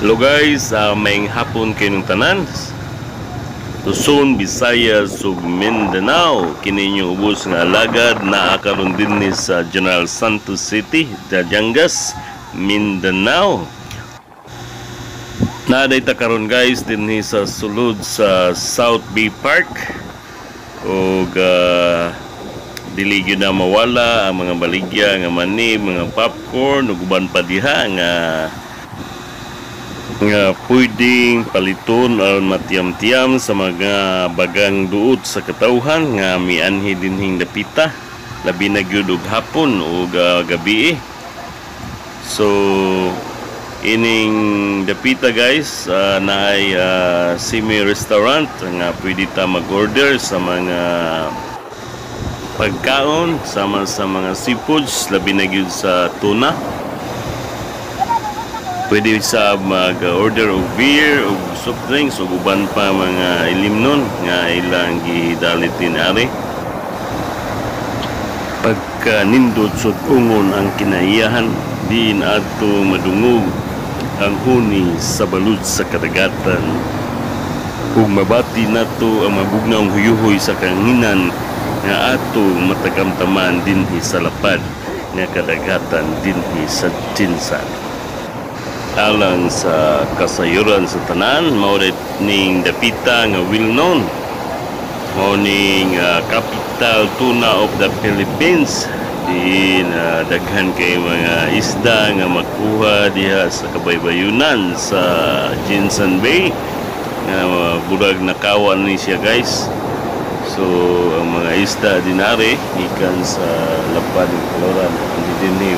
Hello guys, maayong hapon kayong tanan. Luzon, Visayas ug Mindanao. Kini niyo ubos nga alagad na karon dinhi sa General Santos City, Batangas, Mindanao. Naaday ta karon guys dinhi sa sulod sa South Bay Park. Ug dili gyud na mawala ang mga baligya nga mani, mga popcorn ug uban pa diha nga pwedeng paliton aron matiyam-tiyam sa mga bagang duot sa katawhan nga mianhi dinhing dapita labi na gyud og hapon o gabi. So ining dapita guys naay semi restaurant nga pwede ta mag-order sa mga pagkaon sama sa mga seafoods labi na gyud sa tuna. Pwede sa mag-order og beer o soft drinks o uban pa mga ilimnon nga ilang gidalitin ari. Pagka nindot sud ungon ang kinaiyahan, diin ato madungog ang huni sa balud sa kadagatan. Kung mabati nato ang mabugnawng huyuhoy sa kanginan nga ato matagamtaman dinhi sa lapad nga kadagatan dinhi sa Jinsan. Alang sa kasayuran sa tanan, mao ning dapita nga well known, mao ning capital tuna of the Philippines. Din daghan kay mga isda nga makuha diha sa kabaybayunan sa Jinsan Bay nga burag nakawan ni siya guys. So ang mga isda dinari gikan sa lapad ng Kaloran dinhi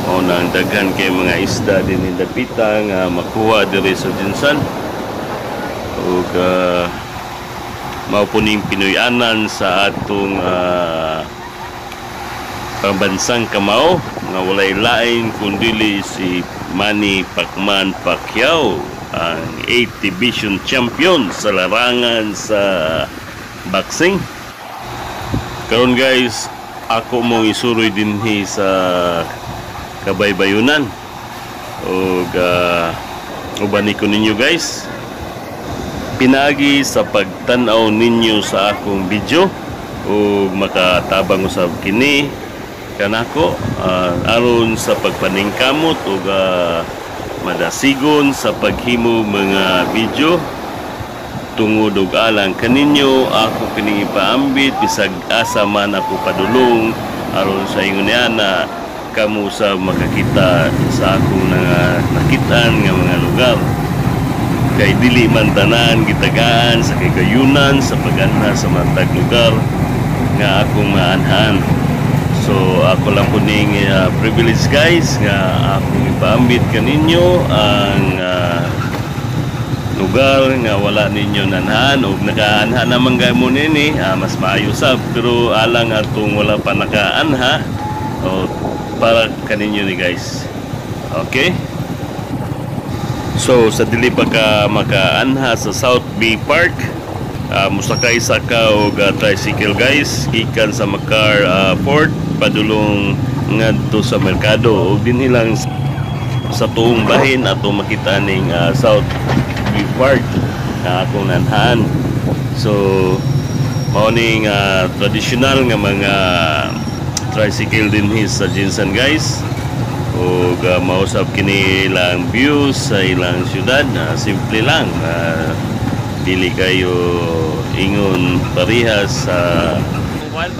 o nang daghan kay mga isda din ni dapita nga makuha diri sa Jinsan ug mao po ning Pinoy-anan sa atong pambansang kamao nga walay lain kundili si Manny Pacquiao, ang 8th division champion sa larangan sa boxing. Karon guys, ako mo isuroy dinhi sa kabaybayunan ug uban ko ninyo guys, pinagi sa pagtan-aw ninyo sa akong video ug makatabang usab kini kanako aron sa pagpaningkamot ug madasigon sa paghimo mga video tungod og alang kaninyo. Ako kini ipaambit bisag asa man ako padulong aron sa ingon niana kamo sa makakita sa akong nakitaan nga mga lugar. Kay dili man tanan gitagaan sa kagayunan sa pag-anha sa matag lugar nga akong maanhan. So ako lang po ning privilege guys nga akong ipaambit kaninyo ang lugar nga wala ninyo nanhan o nakaanha naman mo nini mas maayo sab, pero alang atong wala pa nakaanha o para kaninyo ni guys. Okay, so sa dili pa ka makaanha sa South Bay Park, musakay sa ka og tricycle guys gikan sa Makar Port padulong ngadto sa merkado og dinhi lang sa tuong bahin ato makita ning South Bay Park na akong nanhan. So mao ning traditional nga mga tricycle dinhi sa Jinsan guys ug mausab kini ilang views sa ilang syudad. Simple lang, dili kayo ingon parehas sa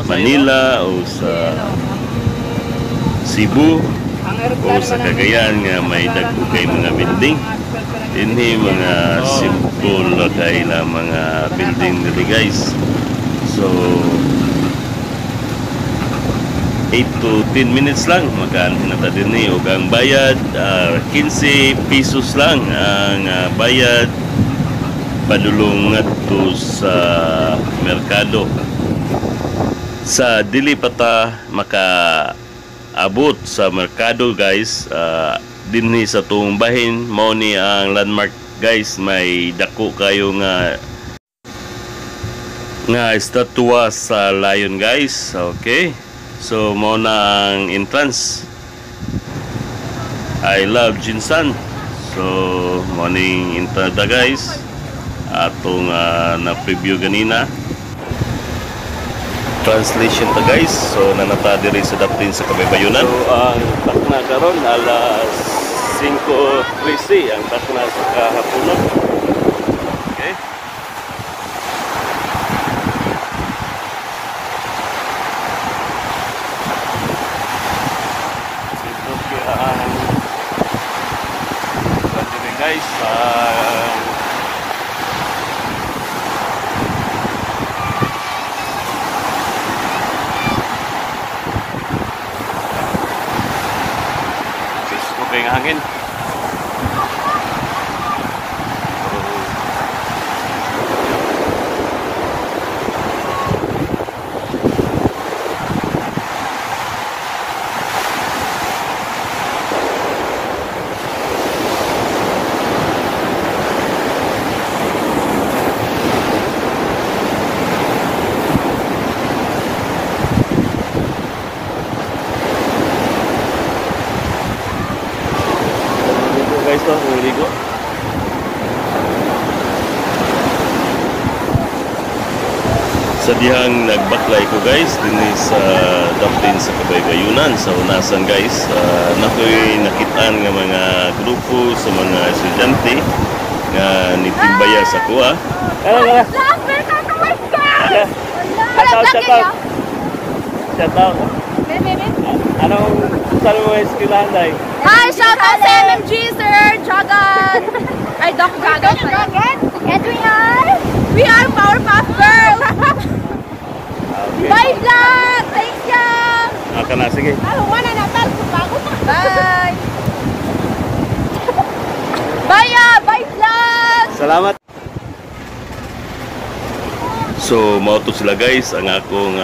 Manila o sa Cebu o sa Cagayan nga may dagko kay mga building. Dinhi mga simple kay la mga building diri guys. So 8 to 10 minutes lang magkaanhin na ta dinhi ug ang bayad 15 pesos lang ang bayad padulong ngadto sa merkado. Sa dili pa ta makaabot sa merkado guys, dinhi sa tuong bahin mao ni ang landmark guys. May dako kayo nga estatwa sa lion guys. Okay, so mao na ang entrance. I love Jinsan. So morning intada guys atong na-preview ganina translation ta guys. So nanata diri sa Daptin sa Kabaybayonan. So ang takna karon alas 5:13 ang takna sa kahaponon. Okay. So guys, ng hangin. Guys, to ligo. Sa dihang nagbaklay ko guys dinhi sa Daptin sa Kabaybayonan sa unasan guys, nakoy nakitaan nga mga grupo sa mga estudyante nga nitimbaya sa kuha. Shout out. Anong saan mo eskwelahan day? Hi, shout out sa MMG, Sir Jagan. Ay, Doc Jagan. And we are Powerpuff Girls. Okay. Bye, vlog. Thanks, Yang. Aka na, sige. Bye. Bye, bye, vlog. Salamat. So mao to sila guys ang akong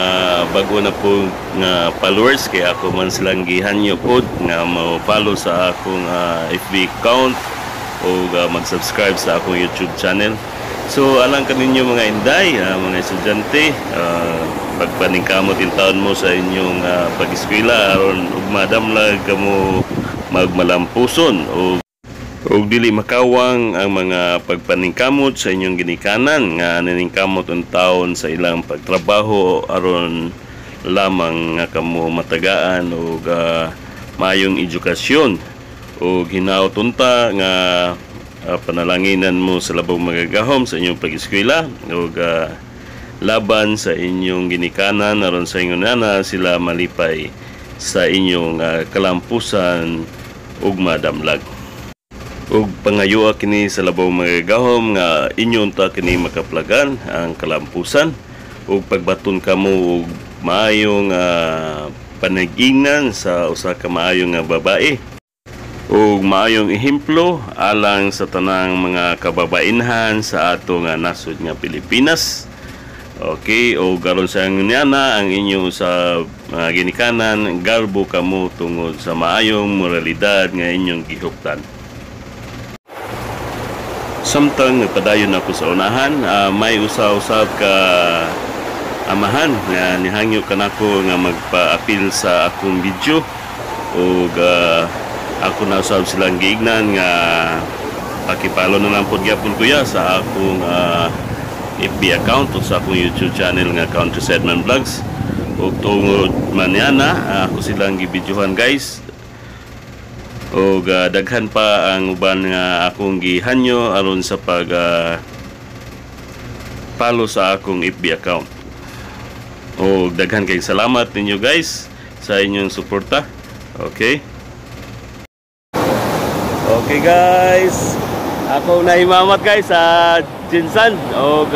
bago na po nga followers kaya ako man silang gihanyo pod nga mo-follow sa akong FB account o mag-subscribe sa akong YouTube channel. So alang kaninyo mga inday, mga estudyante, pagpaningkamot in taon mo sa inyong pag-eskwela aron ug madamlag kamo magmalampuson o dili makawang ang mga pagpaningkamot sa inyong ginikanan nga naningkamot ang taon sa ilang pagtrabaho aron lamang nga kamo matagaan o mayong edukasyon o hinaot-unta nga panalanginan mo sa labong magagahom sa inyong pag-eskwela o laban sa inyong ginikanan aron sa inyo nana sila malipay sa inyong kalampusan ug madamlag. Ug pangayoa kini sa labaw magagahom nga inyon ta kini makaplagan ang kalampusan ug pagbaton kamo og maayong panag-ingnan sa usa ka maayong nga babae ug maayong ehemplo alang sa tanang mga kababainhan sa ato nga nasod nga Pilipinas. Okay, o garon sa niana ang inyo sa ginikanan garbo kamo tungod sa maayong moralidad nga inyong gihuptan. Samtang nagpadayon ako sa unahan, may usa-usab ka amahan nga nihangyo kanako nga magpa-apil sa akong video o ako na usab silang giignan nga pakipalo na lang pod gyapon kuya sa akong FB account o sa akong YouTube channel nga Countryside Man Vlogs. O tungod man yana ako silang gibidyohan guys. O daghan pa ang uban nga akong gihanyo aron sa pag follow sa akong FB account. O daghan kay salamat ninyo guys sa inyong suporta. Okay. Okay guys. Ako na himamat guys sa Jinsan o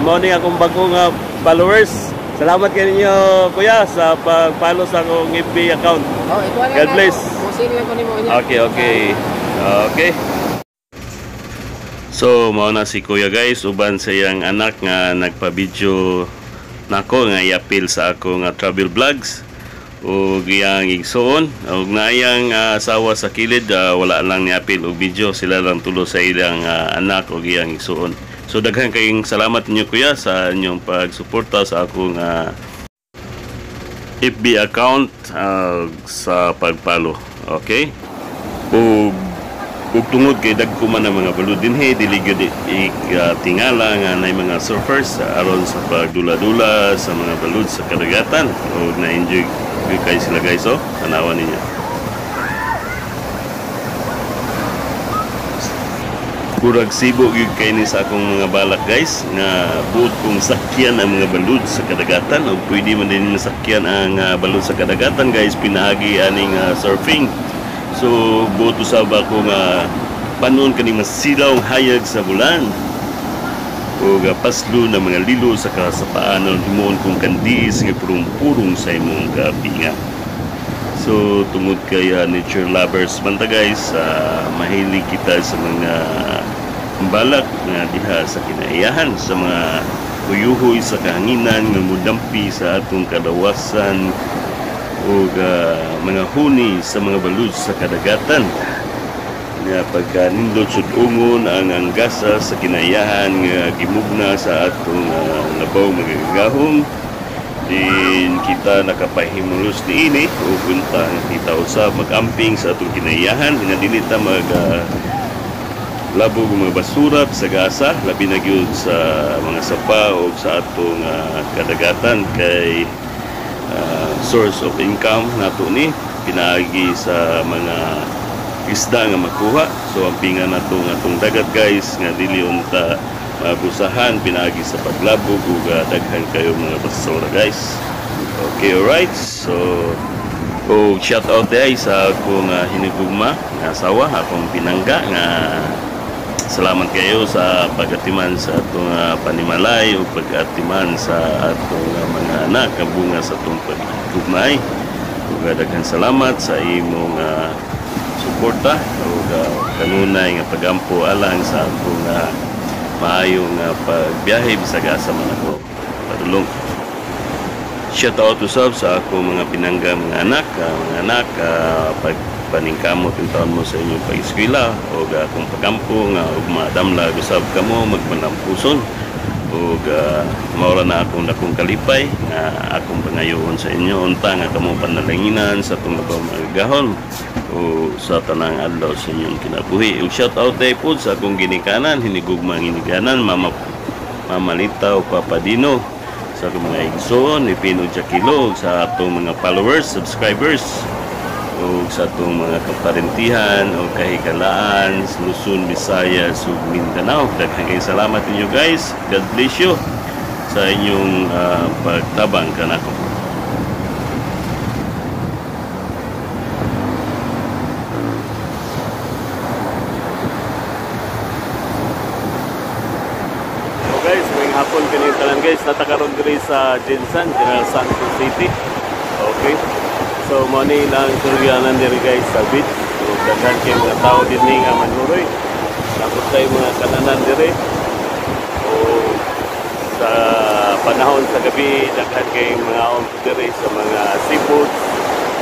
morning akong bagong followers. Salamat kayo ninyo kuya sa pag-follow sa akong FB account. God bless. Okay. So mao na si kuya guys uban sa iyang anak nga nagpa-video nako nga i-appeal sa ako nga travel vlogs ug iyang igsuon ug naayang asawa sa kilid wala lang ni-appeal og video, sila lang tulo sa ilang anak ug iyang igsuon. So daghan kayong salamat ninyo kuya sa inyong pagsuporta sa akong FB account sa pagpalo. Okay? Ug ug tungod kay dagko man ang mga balud dinhi dili gyud tingala nga nay mga surfers aron sa pagdula-dula sa mga balud sa kadagatan ug na-enjoy kay sila guys. Tanawan ninyo. Kurag sibo gyud kay ni sa akong mga balak guys nga buot kong sakyan ang mga balud sa kadagatan ug pwede man din masakyan ang balud sa kadagatan guys pinaagi aning surfing. So buot usab ako nga panon kani masilaw hayag sa bulan o paslo na mga lilo sa kasapaan himoon kong kandiis nga purong-purong sa imong kapinga. So tungod kay nature lovers man ta guys, mahilig kita sa mga balak nga diha sa kinaiyahan sa mga uyuhoy sa kahanginan nga mudampi sa atong kalawasan o mga huni sa mga balud sa kadagatan nga pagka nindot sudungon ang anggasa sa kinaiyahan nga gimugna sa atong labaw magagahong din kita nakapahimulos niini o punta kita usab mag-amping sa atong kinaiyahan nga dili ta mag labog mga basura sa gasa labi na gyud sa mga sapa o sa atong kadagatan kay source of income nato ni pinaagi sa mga isda nga makuha. So ang pinga nato nga atong dagat guys nga dili unta mabusahan pinaagi sa paglabog ug daghan kayo mga basura guys. Okay, alright. So shout out day sa akong hinigugma nga asawa akong pinangga nga salamat kayo sa pagatiman sa atong panimalay o pagatiman sa atong mga anak ang bunga sa atong pagtugmay. Ug daghan salamat sa imong suporta o kanunay nga pagampo alang sa atong maayong pagbiyahe bisag asa man ako padulong. Shout out usab sa akong mga pinangga mga anak paningkamot yung taon mo sa inyong pag-eskwela o kung pagampo nga o madamla usab kamo magmanampuson o maura na akong kalipay nga akong pangayoon sa inyo unta nga kamo panalanginan sa itong magagahon o sa tanang adlaw sa inyong kinabuhi. O shout out day po sa akong ginikanan hinigugmang ginikanan Mama Lita o Papa Dino sa akong mga igsoon ni Pino Jakilo sa atong mga followers, subscribers o sa itong mga kaparentihan o kahikalaan sa Luzon, Visayas ug Mindanao. Daghang kayong salamat ninyo guys. God bless you sa inyong pagtabang kanako. So guys, ngayong hapon kanitalan guys natakaroon diri sa Jinsan, General Santos City. Okay. So money lang suryanan diri guys sa beach. So daghan kay mga tao dinhi nga manuroy. Tapos tay mga kananan diri. O sa panahon sa gabi daghan kay mga on diri sa mga seafood.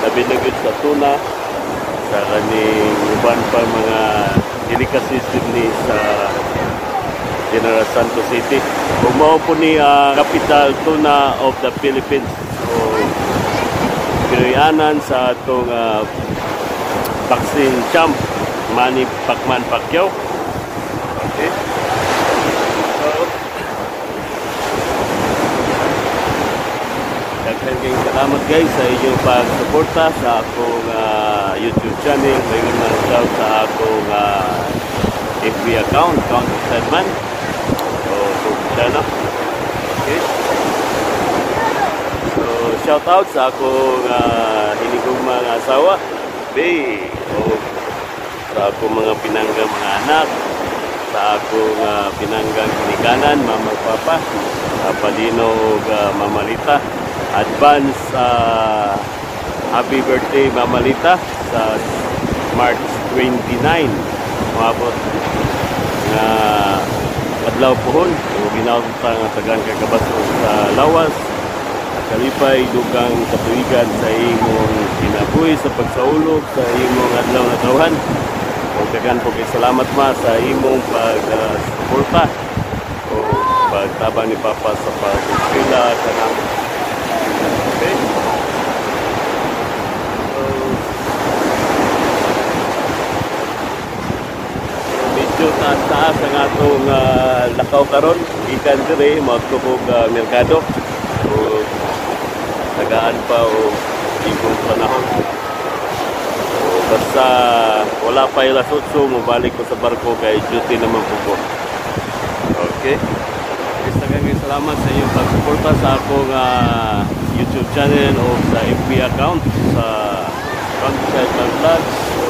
Labi na gyud sa tuna. Sa kaning uban pa mga delicacies dinhi sa General Santos City. Mao po ni capital tuna of the Philippines. So pinayanan sa atong boxing champ Manny Pacquiao. Okay. So daghan kayong salamat guys sa inyong pagsuporta sa akong YouTube channel. Mayroon na shout sa akong FB account, Count Sedman. So, channel. Okay. Shout out sa akong hinigugma nga asawa, Bay, o sa akong mga pinanggang mga anak, sa akong pinanggang kinikanan, Mama Papa, Padino o Mama Lita. Advance happy birthday Mama Lita sa March 29. Umabot nga adlaw pohon, ginawag nga tagan kay kabaso sa lawas. Kalipay dugang katuigan sa imong kinabuhi sa pagsaulog sa imong adlaw na tawhan. O daghan po kay salamat ma sa imong pag-suporta o pagtabang ni Papa sa pag-eskwela kanang okay. medyo taas-taas ang atong lakaw karon. Ikan dire magtukog merkado. O tagaan pa o ibong panahon. O basta wala pa yung lasotso, mabalik ko sa barko kay duty naman po. Okay? Maraming salamat sa inyong pagsuporta sa akong YouTube channel o sa FB account sa Countryside Man Vlogs. So,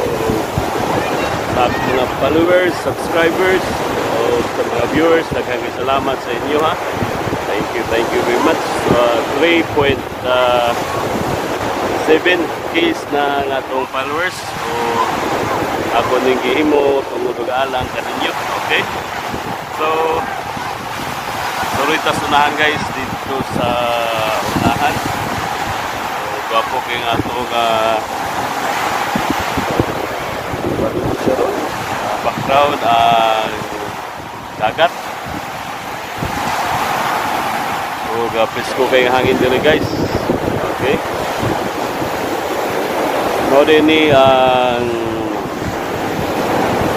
sa akong mga followers, subscribers o sa mga viewers, nagkaging salamat sa inyo ha. Thank you very much. 3.7k na nga itong followers. So, ako ning gihimo tungod og alang kaninyo. Okay? So, tuloy tas unahan guys dito sa unahan. So, gwapo kayong atong background ang dagat. So, gapis ko kayong hangin din guys. Okay. No din ni ang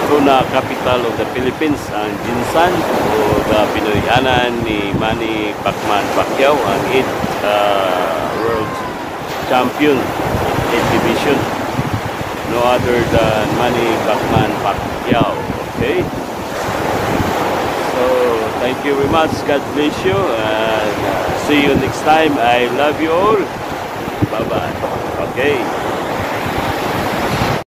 Tuna capital of the Philippines, ang Jinsan o pinoyanan ni Manny Pacquiao, ang 8th world champion 8th division, no other than Manny Pacquiao. Okay, so thank you very much, God bless you, and see you next time. I love you all. Bye bye. Okay.